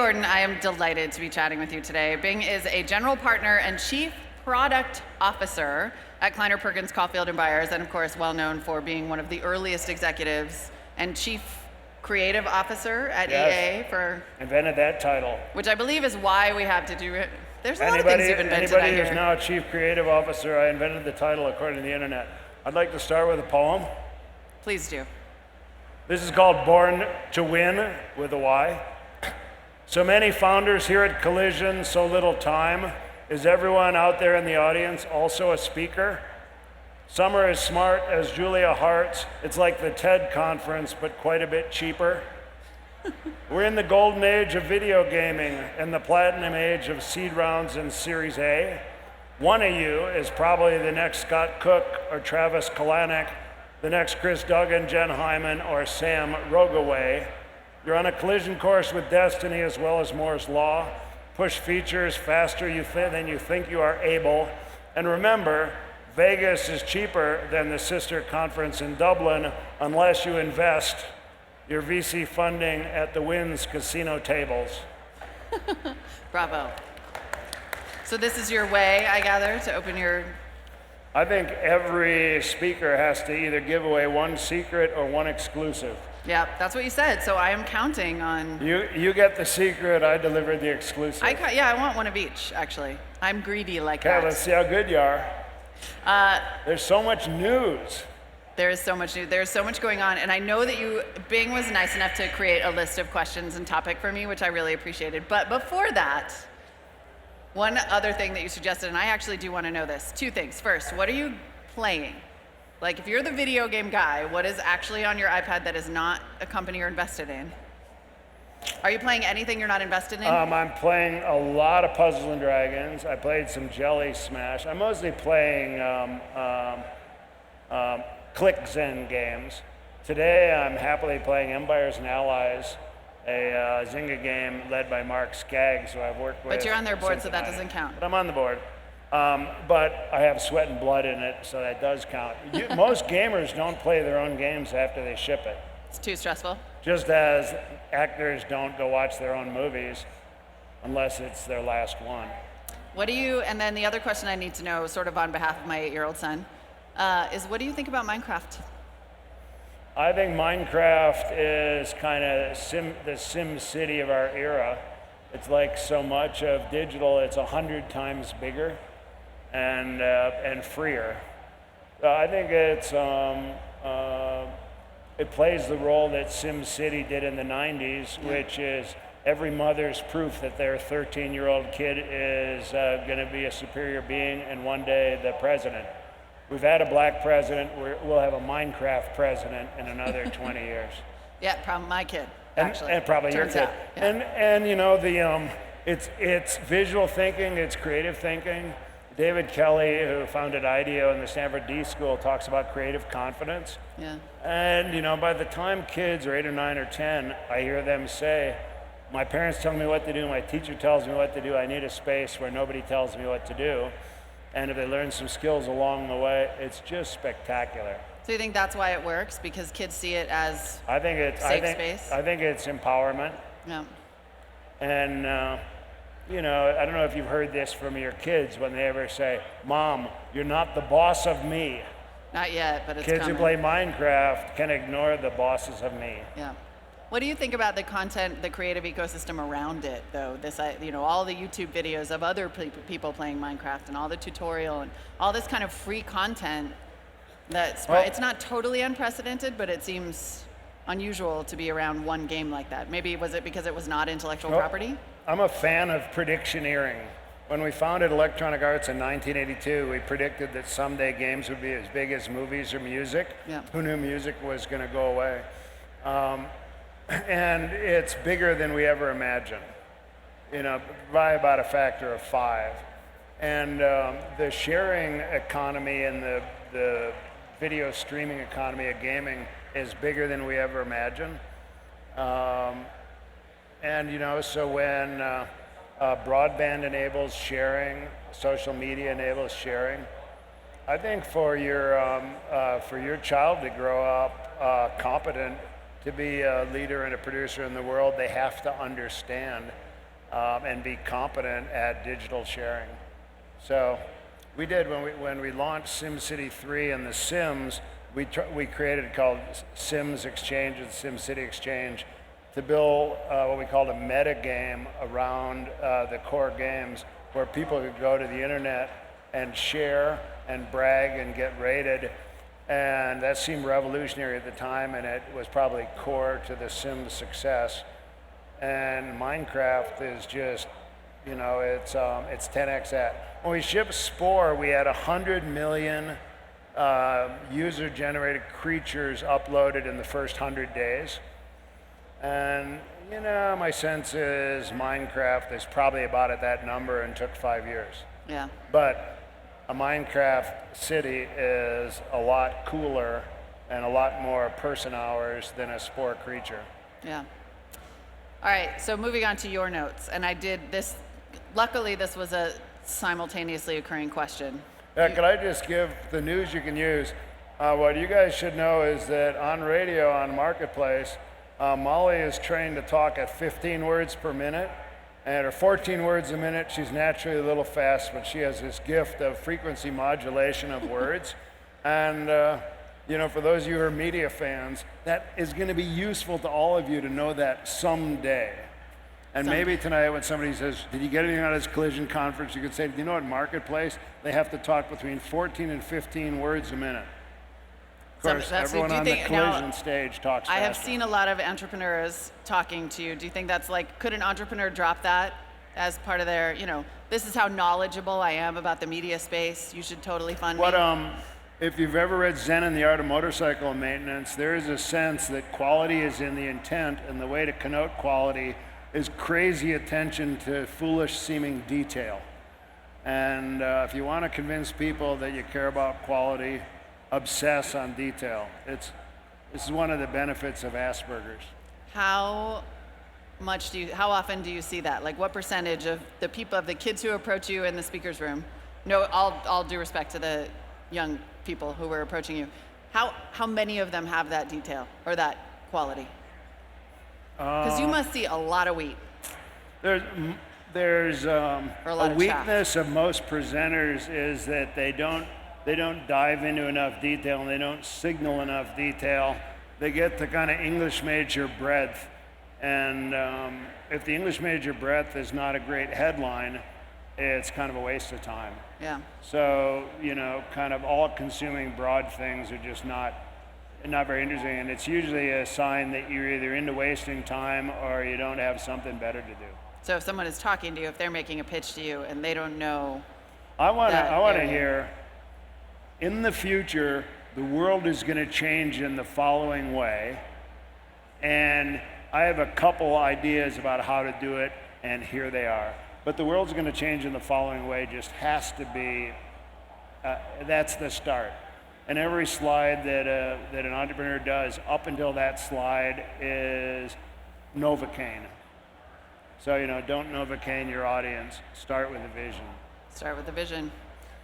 Gordon. I am delighted to be chatting with you today. Bing is a general partner and chief product officer at Kleiner Perkins Caulfield and Byers, and of course, well known for being one of the earliest executives and chief creative officer at EA for invented that title, which I believe is why we have to do it. There's a lot of things you've invented. Anybody who's now a chief creative officer, I invented the title according to the internet. I'd like to start with a poem. Please do. This is called Born to Win with a Y. So many founders here at Collision, so little time. Is everyone out there in the audience also a speaker? Some are as smart as Julia Hartz. It's like the TED conference, but quite a bit cheaper. We're in the golden age of video gaming and the platinum age of seed rounds and Series A. One of you is probably the next Scott Cook or Travis Kalanick, the next Chris Duggan, Jen Hyman, or Sam Rogaway. You're on a collision course with destiny as well as Moore's Law. Push features faster than you think you are able. And remember, Vegas is cheaper than the sister conference in Dublin unless you invest your VC funding at the Wynn's casino tables. Bravo. So this is your way, I gather, to open your... I think every speaker has to either give away one secret or one exclusive. Yeah, that's what you said, so I am counting on... You get the secret, I deliver the exclusive. I want one of each, actually. I'm greedy like that. Okay, let's see how good you are. There's so much news. There is so much news. There's so much going on, and I know that Bing was nice enough to create a list of questions and topic for me, which I really appreciated. But before that, one other thing that you suggested, and I actually do want to know this. Two things. First, what are you playing? Like, if you're the video game guy, what is actually on your iPad that is not a company you're invested in? Are you playing anything you're not invested in? I'm playing a lot of Puzzles and Dragons. I played some Jelly Smash. I'm mostly playing Click Zen games. Today, I'm happily playing Empires and Allies, a Zynga game led by Mark Skaggs, who I've worked with. But you're on their board, so that doesn't count. But I'm on the board. But I have sweat and blood in it, so that does count. Most gamers don't play their own games after they ship it. It's too stressful. Just as actors don't go watch their own movies unless it's their last one. And then the other question I need to know, sort of on behalf of my 8-year-old son, is what do you think about Minecraft? I think Minecraft is kind of the Sim City of our era. It's like so much of digital, it's 100 times bigger and freer. I think it plays the role that SimCity did in the 90s, which is every mother's proof that their 13-year-old kid is going to be a superior being and one day the president. We've had a black president, we'll have a Minecraft president in another 20 years. Yeah, probably my kid, actually. And probably Turns your kid. out, yeah. And you know, it's visual thinking, it's creative thinking. David Kelly, who founded IDEO in the Stanford D School, talks about creative confidence. Yeah. And you know, by the time kids are 8 or 9 or 10, I hear them say, my parents tell me what to do, my teacher tells me what to do, I need a space where nobody tells me what to do. And if they learn some skills along the way, it's just spectacular. So you think that's why it works? Because kids see it as space? I think it's empowerment. Yeah. And you know, I don't know if you've heard this from your kids when they ever say, Mom, you're not the boss of me. Not yet, but it's Kids coming. who play Minecraft can ignore the bosses of me. Yeah. What do you think about the content, the creative ecosystem around it, though? This, you know, all the YouTube videos of other people playing Minecraft and all the tutorial and all this kind of free content. It's not totally unprecedented, but it seems unusual to be around one game like that. Maybe was it because it was not intellectual property? I'm a fan of predictioneering. When we founded Electronic Arts in 1982, we predicted that someday games would be as big as movies or music. Yeah. Who knew music was going to go away? And it's bigger than we ever imagined, you know, by about a factor of 5. And the sharing economy and the video streaming economy of gaming is bigger than we ever imagined. And you know, so when broadband enables sharing, social media enables sharing, I think for your child to grow up competent to be a leader and a producer in the world, they have to understand and be competent at digital sharing. So we did when we launched SimCity 3 and The Sims, we created called Sims Exchange and SimCity Exchange to build what we called a meta game around the core games where people could go to the internet and share and brag and get rated. And that seemed revolutionary at the time, and it was probably core to the Sims success. And Minecraft is just, it's 10x that. When we shipped Spore, we had 100 million user-generated creatures uploaded in the first 100 days. And, my sense is Minecraft is probably about at that number and took 5 years. Yeah. But a Minecraft city is a lot cooler and a lot more person hours than a Spore creature. Yeah. All right, so moving on to your notes, and I did this, luckily this was a simultaneously occurring question. Yeah, could I just give the news you can use? What you guys should know is that on radio, on Marketplace, Molly is trained to talk at 15 words per minute, and at 14 words a minute, she's naturally a little fast, but she has this gift of frequency modulation of words. And for those of you who are media fans, that is going to be useful to all of you to know that someday. And maybe tonight when somebody says, did you get anything out of this collision conference, you could say, at Marketplace, they have to talk between 14 and 15 words a minute. Of course, everyone on the collision stage talks faster. I have seen a lot of entrepreneurs talking to you. Do you think that's could an entrepreneur drop that as part of their, this is how knowledgeable I am about the media space, you should totally fund me? If you've ever read Zen and the Art of Motorcycle Maintenance, there is a sense that quality is in the intent, and the way to connote quality is crazy attention to foolish seeming detail. And if you want to convince people that you care about quality, obsess on detail. This is one of the benefits of Asperger's. How often do you see that? What percentage of the kids who approach you in the speaker's room, all due respect to the young people who were approaching you, how many of them have that detail or that quality? Because you must see a lot of wheat. There's a weakness of most presenters is that they don't dive into enough detail and they don't signal enough detail. They get the kind of English major breadth, and if the English major breadth is not a great headline, it's kind of a waste of time. Yeah. So, kind of all-consuming broad things are just not very interesting, and it's usually a sign that you're either into wasting time or you don't have something better to do. So if someone is talking to you, if they're making a pitch to you and they don't know, I want to hear, in the future, the world is going to change in the following way, and I have a couple ideas about how to do it, and here they are. But the world's going to change in the following way just has to be, that's the start. And every slide that an entrepreneur does up until that slide is Novocaine. So, don't Novocaine your audience. Start with a vision. Start with a vision.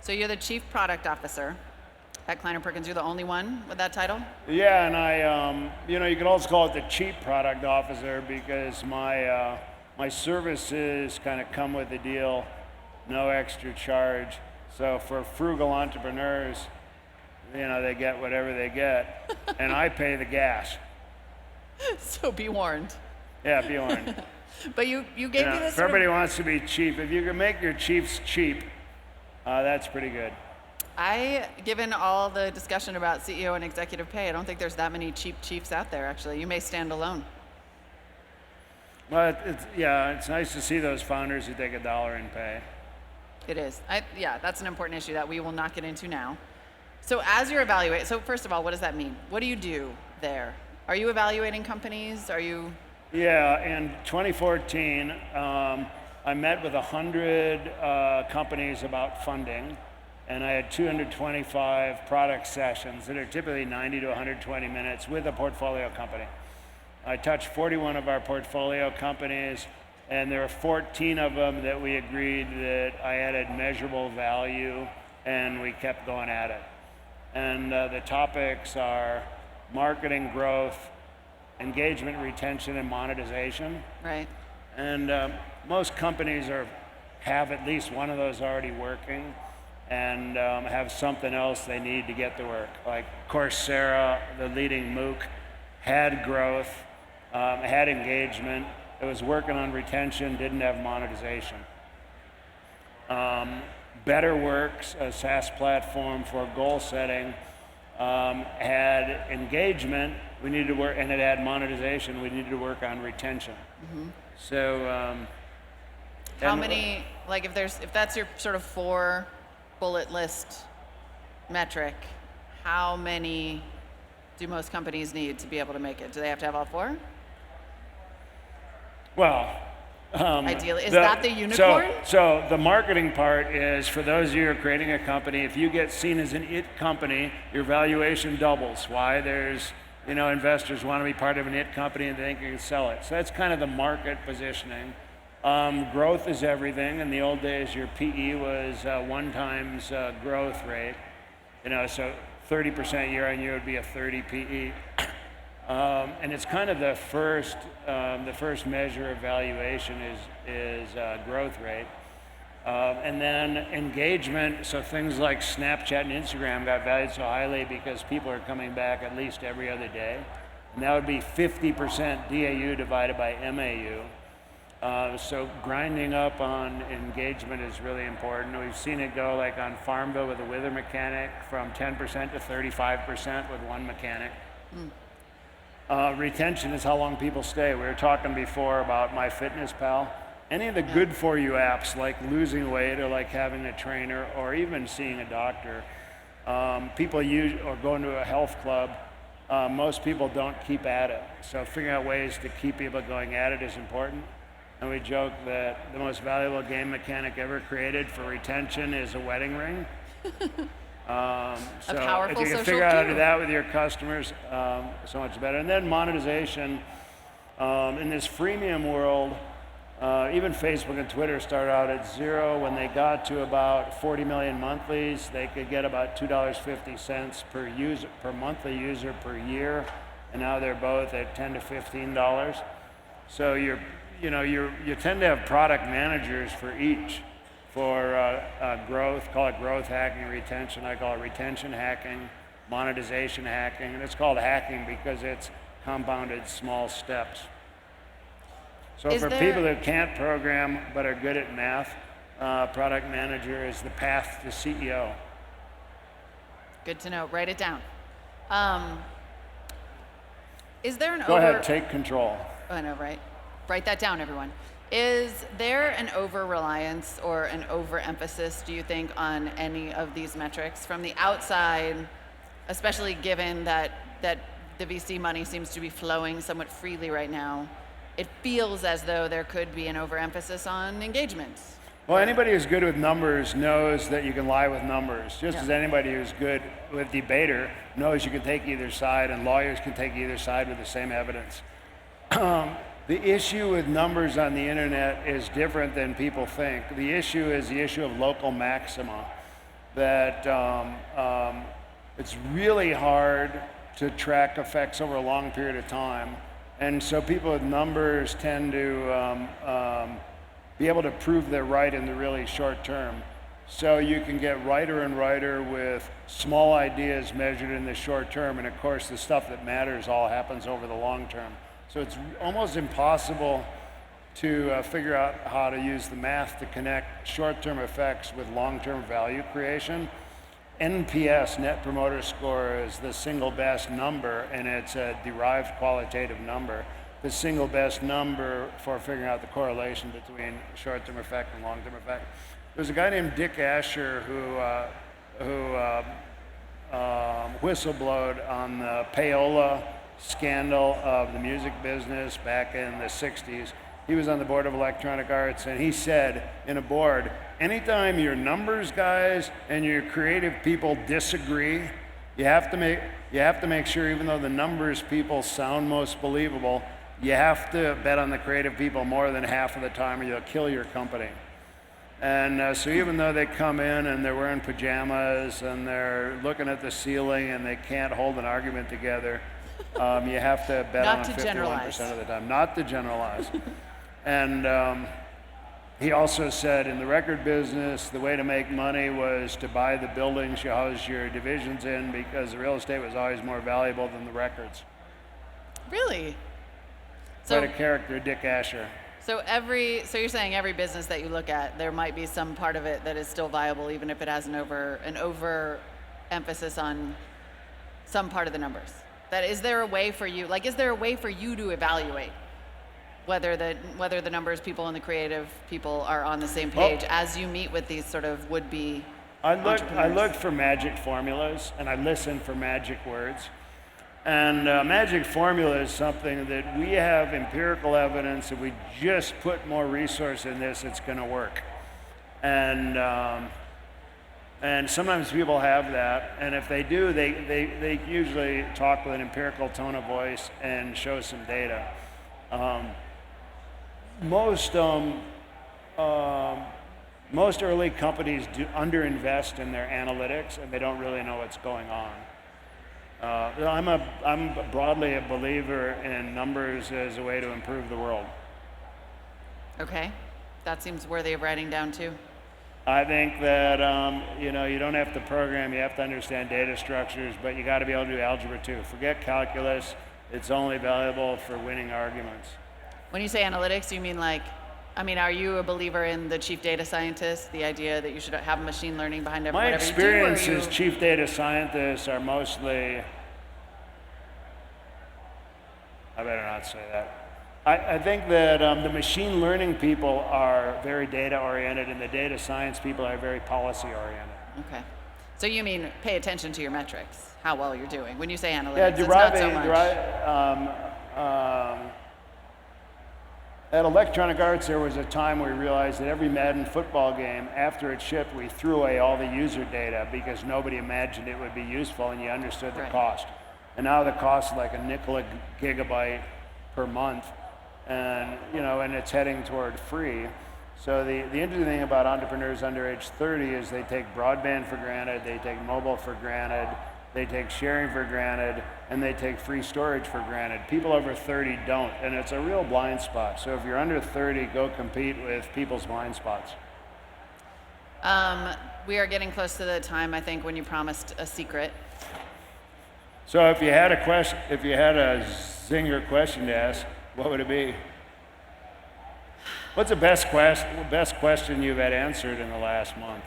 So you're the Chief Product Officer at Kleiner Perkins. You're the only one with that title? Yeah, and I, you could also call it the Chief Product Officer because my services kind of come with the deal, no extra charge. So for frugal entrepreneurs, they get whatever they get, and I pay the gas. So be warned. Yeah, be warned. But you gave me this. If everybody wants to be cheap, if you can make your chiefs cheap, that's pretty good. Given all the discussion about CEO and executive pay, I don't think there's that many cheap chiefs out there, actually. You may stand alone. Well, it's nice to see those founders who take $1 in pay. It is. That's an important issue that we will not get into now. So as you're evaluating, so first of all, what does that mean? What do you do there? Are you evaluating companies? Yeah, in 2014, I met with 100 companies about funding, and I had 225 product sessions that are typically 90 to 120 minutes with a portfolio company. I touched 41 of our portfolio companies, and there are 14 of them that we agreed that I added measurable value, and we kept going at it. And the topics are marketing growth, engagement, retention, and monetization. Right. And most companies have at least one of those already working, and have something else they need to get to work. Like Coursera, the leading MOOC, had growth, had engagement. It was working on retention, didn't have monetization. BetterWorks, a SaaS platform for goal setting, had engagement. We needed to work, and it had monetization. We needed to work on retention. So, how many, like if that's your sort of 4 bullet list metric, how many do most companies need to be able to make it? Do they have to have all 4? Well, ideally, is that the unicorn? So the marketing part is, for those of you who are creating a company, if you get seen as an it company, your valuation doubles. Why? There's, investors want to be part of an it company and they think you can sell it. So that's kind of the market positioning. Growth is everything. In the old days, your PE was 1 times growth rate. So 30% year on year would be a 30 PE. And it's kind of the first measure of valuation is growth rate. And then engagement, so things like Snapchat and Instagram got valued so highly because people are coming back at least every other day. And that would be 50% DAU divided by MAU. So grinding up on engagement is really important. We've seen it go like on Farmville with the wither mechanic from 10% to 35% with one mechanic. Retention is how long people stay. We were talking before about MyFitnessPal. Any of the good for you apps like losing weight or like having a trainer or even seeing a doctor, people use, or going to a health club, most people don't keep at it. So figuring out ways to keep people going at it is important. And we joke that the most valuable game mechanic ever created for retention is a wedding ring. A So powerful if you can social figure out how to cue. do that with your customers, so much better. And then monetization. In this freemium world, even Facebook and Twitter started out at 0. When they got to about 40 million monthlies, they could get about $2.50 per monthly user per year, and now they're both at $10 to $15. So you tend to have product managers for each. For growth, call it growth hacking, retention. I call it retention hacking, monetization hacking, and it's called hacking because it's compounded small steps. So for people that can't program but are good at math, product manager is the path to CEO. Good to know. Write it down. Is there an Go ahead, take control. Oh, I know, right? Write that down, everyone. Is there an over-reliance or an overemphasis, do you think, on any of these metrics from the outside, especially given that the VC money seems to be flowing somewhat freely right now? It feels as though there could be an overemphasis on engagement. Well, anybody who's good with numbers knows that you can lie with numbers, just as anybody who's good with debater knows you can take either side, and lawyers can take either side with the same evidence. The issue with numbers on the internet is different than people think. The issue is the issue of local maxima, that it's really hard to track effects over a long period of time. And so people with numbers tend to be able to prove they're right in the really short term. So you can get righter and righter with small ideas measured in the short term. And of course, the stuff that matters all happens over the long term. So it's almost impossible to figure out how to use the math to connect short-term effects with long-term value creation. NPS, Net Promoter Score, is the single best number, and it's a derived qualitative number. The single best number for figuring out the correlation between short-term effect and long-term effect. There's a guy named Dick Asher who whistleblowed on the payola scandal of the music business back in the 60s. He was on the board of Electronic Arts, and he said in a board, anytime your numbers guys and your creative people disagree, you have to make sure, even though the numbers people sound most believable, you have to bet on the creative people more than half of the time or you'll kill your company. And so even though they come in and they're wearing pajamas and they're looking at the ceiling and they can't hold an argument together, you have to bet on them 51% of the time. Not to generalize. And he also said in the record business, the way to make money was to buy the buildings you house your divisions in because the real estate was always more valuable than the records. Really? Quite a character, Dick Asher. So you're saying every business that you look at, there might be some part of it that is still viable, even if it has an over emphasis on some part of the numbers. That is there a way for you? Like, is there a way for you to evaluate whether the numbers people and the creative people are on the same page as you meet with these sort of would-be entrepreneurs? I look for magic formulas and I listen for magic words. And magic formula is something that we have empirical evidence that we just put more resource in this, it's going to work. And sometimes people have that, and if they do, they usually talk with an empirical tone of voice and show some data. Most early companies do underinvest in their analytics, and they don't really know what's going on. I'm broadly a believer in numbers as a way to improve the world. Okay, that seems worthy of writing down too. I think that you don't have to program, you have to understand data structures, but you got to be able to do algebra too. Forget calculus; it's only valuable for winning arguments. When you say analytics, you mean are you a believer in the chief data scientist, the idea that you should have machine learning behind whatever you do? My experience as chief data scientists are mostly, I better not say that. I think that the machine learning people are very data oriented and the data science people are very policy oriented. Okay. So you mean pay attention to your metrics, how well you're doing. When you say analytics, it's not so much. At Electronic Arts, there was a time where we realized that every Madden football game, after it shipped, we threw away all the user data because nobody imagined it would be useful and you understood the cost. And now the cost is like a nickel a gigabyte per month, and it's heading toward free. So the interesting thing about entrepreneurs under age 30 is they take broadband for granted, they take mobile for granted, they take sharing for granted, and they take free storage for granted. People over 30 don't, and it's a real blind spot. So if you're under 30, go compete with people's blind spots. We are getting close to the time, I think, when you promised a secret. So if you had a zinger question to ask, what would it be? What's the best question you've had answered in the last month?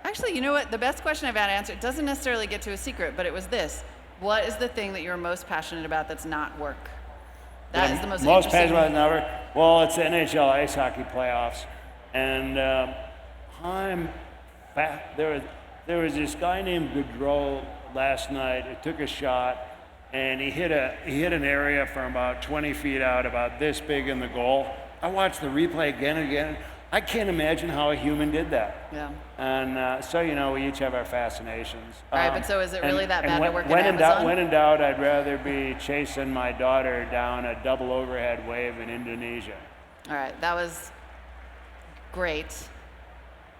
Actually, you know what? The best question I've had answered doesn't necessarily get to a secret, but it was this. What is the thing that you're most passionate about that's not work? That is the most interesting. Passionate about not work? Well, it's the NHL ice hockey playoffs. And there was this guy named Gaudreau last night who took a shot, and he hit an area from about 20 feet out, about this big in the goal. I watched the replay again and again. I can't imagine how a human did that. Yeah. And so, we each have our fascinations. Right, but so is it really that bad to work at Amazon? When in doubt, I'd rather be chasing my daughter down a double overhead wave in Indonesia. All right, that was great.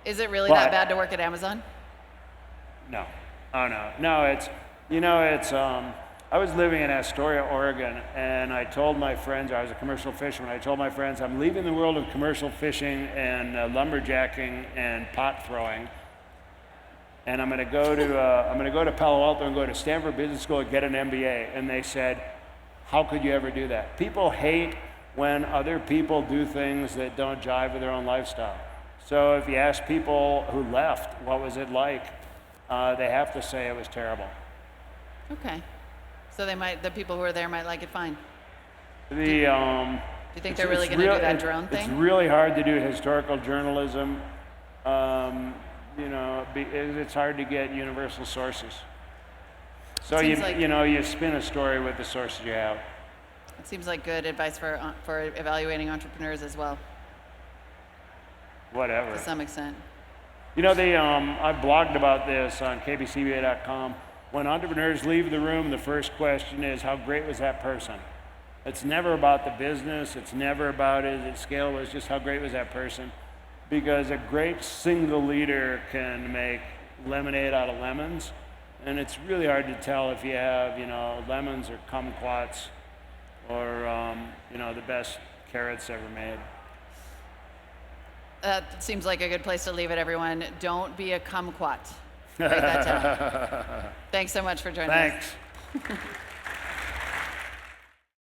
Is it really that bad to work at Amazon? No. Oh, no. No, I was living in Astoria, Oregon, and I told my friends, I was a commercial fisherman, I told my friends, I'm leaving the world of commercial fishing and lumberjacking and pot throwing, and I'm going to go to Palo Alto and go to Stanford Business School and get an MBA. And they said, how could you ever do that? People hate when other people do things that don't jive with their own lifestyle. So if you ask people who left, what was it like? They have to say it was terrible. Okay. So the people who are there might like it fine. Do you think they're really going to do that drone thing? It's really hard to do historical journalism. It's hard to get universal sources. So you spin a story with the sources you have. It seems like good advice for evaluating entrepreneurs as well. Whatever. To some extent. I blogged about this on KPCB.com. When entrepreneurs leave the room, the first question is, how great was that person? It's never about the business. It's never about its scale. It's just how great was that person? Because a great single leader can make lemonade out of lemons. And it's really hard to tell if you have, lemons or kumquats or, the best carrots ever made. That seems like a good place to leave it, everyone. Don't be a kumquat. Write that down. Thanks so much for joining us. Thanks.